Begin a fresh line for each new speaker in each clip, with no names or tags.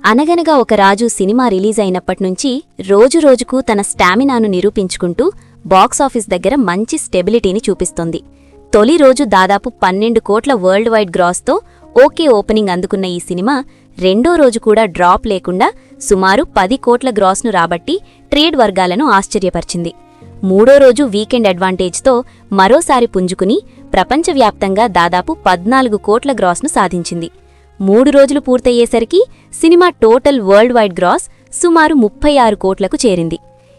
అనగనగా ఒక రాజు cinema release అయినప్పట్నుంచి రోజురోజుకు తన స్టామినాను నిరూపించుకుంటూ బాక్సాఫీస్ దగ్గర మంచి స్టెబిలిటీని చూపిస్తోంది. తొలి రోజు దాదాపు 12 కోట్ల వరల్డ్ వైడ్ గ్రాస్తో ఓకే ఓపెనింగ్ అందుకున్న ఈ సినిమా రెండో రోజు కూడా డ్రాప్ లేకుండా సుమారు 10 కోట్ల గ్రాస్ను రాబట్టి ట్రేడ్ వర్గాలను ఆశ్చర్యపరిచింది. మూడో రోజు వీకెండ్ అడ్వాంటేజ్తో మరోసారి పుంజుకుని ప్రపంచవ్యాప్తంగా దాదాపు 14 కోట్ల గ్రాస్ను సాధించింది. 3 రోజులు పూర్తయ్యేసరికి సినిమా టోటల్ వరల్డ్ వైడ్ గ్రాస్ సుమారు 36 కోట్లకు చేరింది.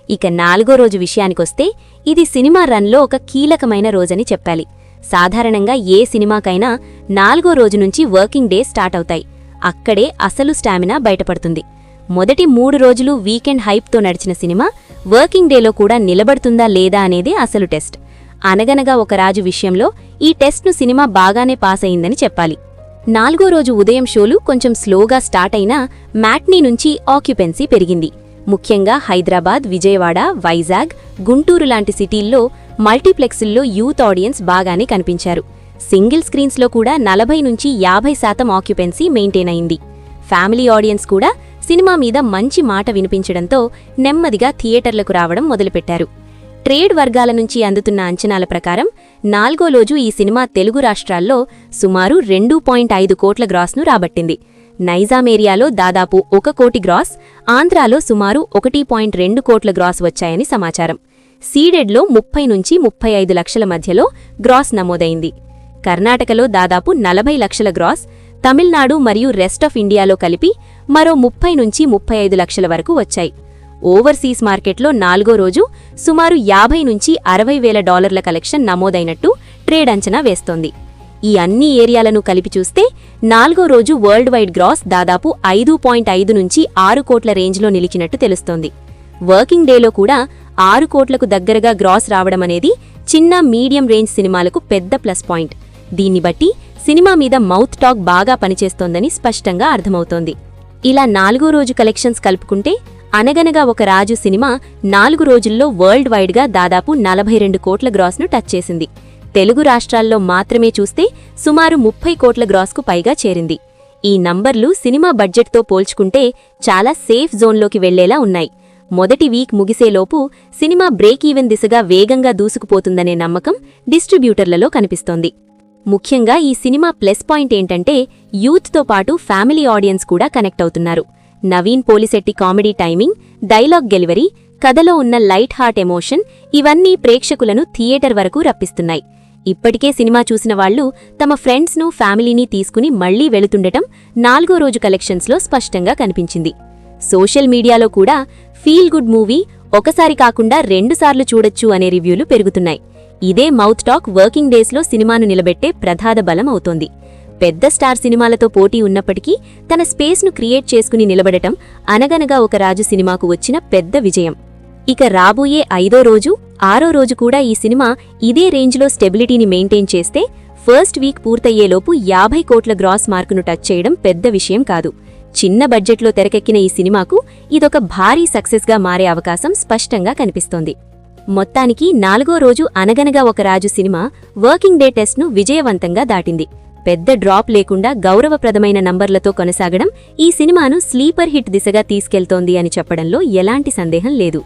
ఇక 4గో రోజు విషయానికొస్తే ఇది సినిమా రన్లో ఒక కీలకమైన రోజని చెప్పాలి. సాధారణంగా ఏ సినిమాకైనా 4గో రోజు నుంచి వర్కింగ్ డే స్టార్ట్ అవుతాయి. అక్కడే అసలు స్టామినా బయటపడుతుంది. మొదటి 3 రోజులు వీకెండ్ హైప్తో నడిచిన సినిమా వర్కింగ్ డేలో కూడా నిలబడుతుందా లేదా అనేదే అసలు టెస్ట్. అనగనగా ఒక రాజు విషయంలో ఈ టెస్ట్ను సినిమా బాగానే పాస్ అయిందని చెప్పాలి. 4గో రోజు ఉదయం షోలు కొంచెం స్లోగా స్టార్ట్ అయినా మ్యాట్నీ నుంచి ఆక్యుపెన్సీ పెరిగింది. ముఖ్యంగా హైదరాబాద్, విజయవాడ, వైజాగ్, గుంటూరు లాంటి సిటీల్లో మల్టీప్లెక్సుల్లో యూత్ ఆడియన్స్ బాగానే కనిపించారు. సింగిల్ స్క్రీన్స్లో కూడా 40-50% ఆక్యుపెన్సీ మెయింటైన్ అయింది. ఫ్యామిలీ ఆడియన్స్ కూడా సినిమా మీద మంచి మాట వినిపించడంతో నెమ్మదిగా థియేటర్లకు రావడం మొదలుపెట్టారు. ట్రేడ్ వర్గాల నుంచి అందుతున్న అంచనాల ప్రకారం 4గో రోజు ఈ సినిమా తెలుగు రాష్ట్రాల్లో సుమారు 2.5 కోట్ల గ్రాస్ను రాబట్టింది. నైజాం ఏరియాలో దాదాపు 1 కోటి గ్రాస్, ఆంధ్రాలో సుమారు 1.2 కోట్ల గ్రాస్ వచ్చాయని సమాచారం. సీడెడ్లో 30-35 లక్షల మధ్యలో గ్రాస్ నమోదైంది. కర్ణాటకలో దాదాపు 40 లక్షల గ్రాస్, తమిళనాడు మరియు రెస్ట్ ఆఫ్ ఇండియాలో కలిపి మరో 30-35 లక్షల వరకు వచ్చాయి. ఓవర్సీస్ మార్కెట్లో 4గో రోజు సుమారు $50-60 వేల కలెక్షన్ నమోదైనట్టు ట్రేడ్ అంచనా వేస్తోంది. ఈ అన్ని ఏరియాలను కలిపి చూస్తే 4గో రోజు వరల్డ్ వైడ్ గ్రాస్ దాదాపు 5.5-6 కోట్ల రేంజ్లో నిలిచినట్టు తెలుస్తోంది. వర్కింగ్ డేలో కూడా 6 కోట్లకు దగ్గరగా గ్రాస్ రావడమనేది చిన్న మీడియం రేంజ్ సినిమాలకు పెద్ద ప్లస్ పాయింట్. దీన్ని బట్టి సినిమా మీద మౌత్ టాక్ బాగా పనిచేస్తోందని స్పష్టంగా అర్థమవుతోంది. ఇలా 4గో రోజు కలెక్షన్స్ కలుపుకుంటే అనగనగా ఒక రాజు సినిమా 4 రోజుల్లో వరల్డ్ వైడ్గా దాదాపు 42 కోట్ల గ్రాస్ను టచ్ చేసింది. తెలుగు రాష్ట్రాల్లో మాత్రమే చూస్తే సుమారు 30 కోట్ల గ్రాస్కు పైగా చేరింది. ఈ నంబర్లు సినిమా బడ్జెట్తో పోల్చుకుంటే చాలా సేఫ్ జోన్లోకి వెళ్లేలా ఉన్నాయి. మొదటి వీక్ ముగిసేలోపు సినిమా బ్రేక్ ఈవెన్ దిశగా వేగంగా దూసుకుపోతుందనే నమ్మకం డిస్ట్రిబ్యూటర్లలో కనిపిస్తోంది. ముఖ్యంగా ఈ సినిమా ప్లస్ పాయింట్ ఏంటంటే యూత్తో పాటు ఫ్యామిలీ ఆడియన్స్ కూడా కనెక్ట్ అవుతున్నారు. Naveen Polishetty comedy timing, dialogue delivery, కథలో ఉన్న లైట్ హార్ట్ ఎమోషన్ ఇవన్నీ ప్రేక్షకులను థియేటర్ వరకు రప్పిస్తున్నాయి. ఇప్పటికే సినిమా చూసిన వాళ్లు తమ ఫ్రెండ్స్ను, ఫ్యామిలీని తీసుకుని మళ్లీ వెళుతుండటం 4గో రోజు కలెక్షన్స్లో స్పష్టంగా కనిపించింది. సోషల్ మీడియాలో కూడా ఫీల్ గుడ్ మూవీ, ఒకసారి కాకుండా 2 సార్లు చూడొచ్చు అనే రివ్యూలు పెరుగుతున్నాయి. ఇదే మౌత్ టాక్ వర్కింగ్ డేస్లో సినిమాను నిలబెట్టే ప్రధాన బలం అవుతోంది. పెద్ద స్టార్ సినిమాలతో పోటీ ఉన్నప్పటికీ తన స్పేస్ను క్రియేట్ చేసుకుని నిలబడటం అనగనగా ఒక రాజు సినిమాకు వచ్చిన పెద్ద విజయం. ఇక రాబోయే 5ో రోజు, 6ో రోజు కూడా ఈ సినిమా ఇదే రేంజ్లో స్టెబిలిటీని మెయింటైన్ చేస్తే ఫస్ట్ వీక్ పూర్తయ్యేలోపు 50 కోట్ల గ్రాస్ మార్కును టచ్ చేయడం పెద్ద విషయం కాదు. చిన్న బడ్జెట్లో తెరకెక్కిన ఈ సినిమాకు ఇదొక భారీ సక్సెస్గా మారే అవకాశం స్పష్టంగా కనిపిస్తోంది. మొత్తానికి 4గో రోజు అనగనగా ఒక రాజు సినిమా వర్కింగ్ డే టెస్ట్ను విజయవంతంగా దాటింది. పెద్ద డ్రాప్ లేకుండా గౌరవప్రదమైన నంబర్లతో కొనసాగడం ఈ సినిమాను స్లీపర్ హిట్ దిశగా తీసుకెళ్తోంది అని చెప్పడంలో ఎలాంటి సందేహం లేదు.